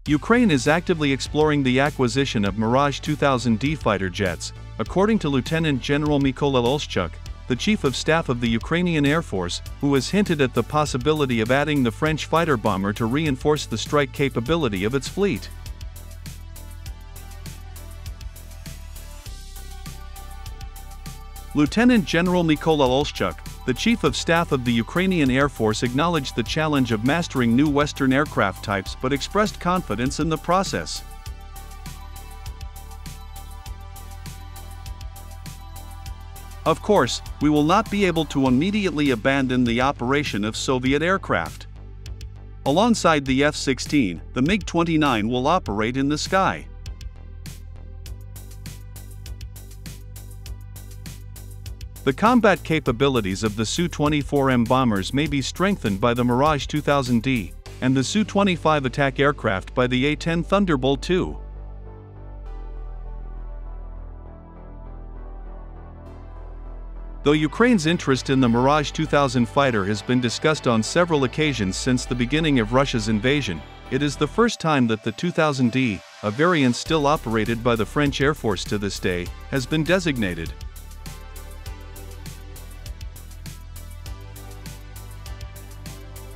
Ukraine is actively exploring the acquisition of Mirage 2000D fighter jets, according to Lieutenant General Mykola Olszczuk, the Chief of Staff of the Ukrainian Air Force, who has hinted at the possibility of adding the French fighter bomber to reinforce the strike capability of its fleet. Lieutenant General Mykola Olszczuk, the Chief of Staff of the Ukrainian Air Force, acknowledged the challenge of mastering new Western aircraft types but expressed confidence in the process. Of course, we will not be able to immediately abandon the operation of Soviet aircraft. Alongside the F-16, the MiG-29 will operate in the sky. The combat capabilities of the Su-24M bombers may be strengthened by the Mirage 2000D, and the Su-25 attack aircraft by the A-10 Thunderbolt II. Though Ukraine's interest in the Mirage 2000 fighter has been discussed on several occasions since the beginning of Russia's invasion, it is the first time that the 2000D, a variant still operated by the French Air Force to this day, has been designated.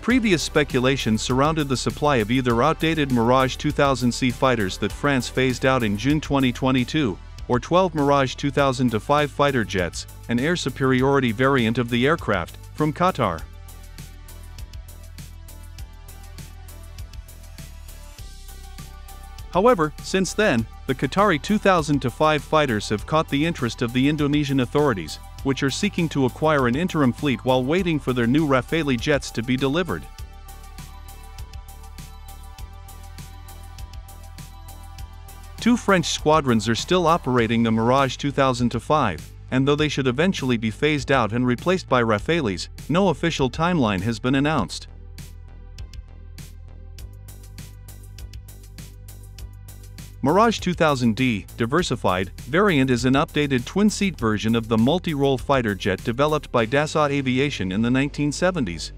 Previous speculation surrounded the supply of either outdated Mirage 2000C fighters that France phased out in June 2022, or 12 Mirage 2000-5 fighter jets, an air superiority variant of the aircraft, from Qatar. However, since then, the Qatari 2000-5 fighters have caught the interest of the Indonesian authorities, which are seeking to acquire an interim fleet while waiting for their new Rafale jets to be delivered. Two French squadrons are still operating the Mirage 2000-5, and though they should eventually be phased out and replaced by Rafales, no official timeline has been announced. Mirage 2000D, diversified, variant is an updated twin-seat version of the multi-role fighter jet developed by Dassault Aviation in the 1970s.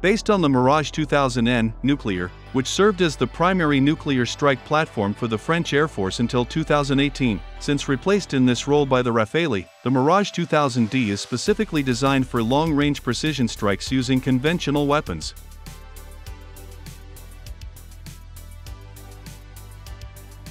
Based on the Mirage 2000N nuclear, which served as the primary nuclear strike platform for the French Air Force until 2018, since replaced in this role by the Rafale, the Mirage 2000D is specifically designed for long-range precision strikes using conventional weapons.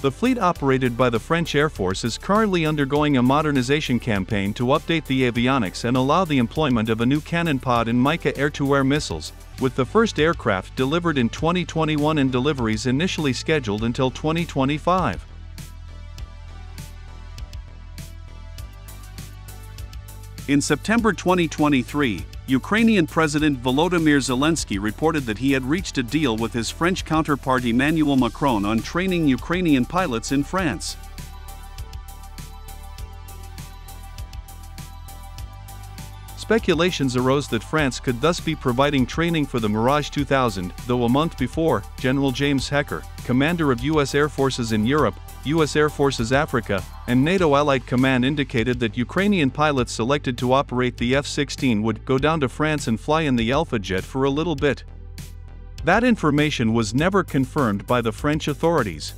The fleet operated by the French Air Force is currently undergoing a modernization campaign to update the avionics and allow the employment of a new cannon pod and Mica air-to-air missiles, with the first aircraft delivered in 2021 and deliveries initially scheduled until 2025. In September 2023, Ukrainian President Volodymyr Zelensky reported that he had reached a deal with his French counterpart Emmanuel Macron on training Ukrainian pilots in France. Speculations arose that France could thus be providing training for the Mirage 2000, though a month before, General James Hecker, commander of U.S. Air Forces in Europe, U.S. Air Forces Africa, and NATO Allied Command indicated that Ukrainian pilots selected to operate the F-16 would go down to France and fly in the Alpha jet for a little bit. That information was never confirmed by the French authorities.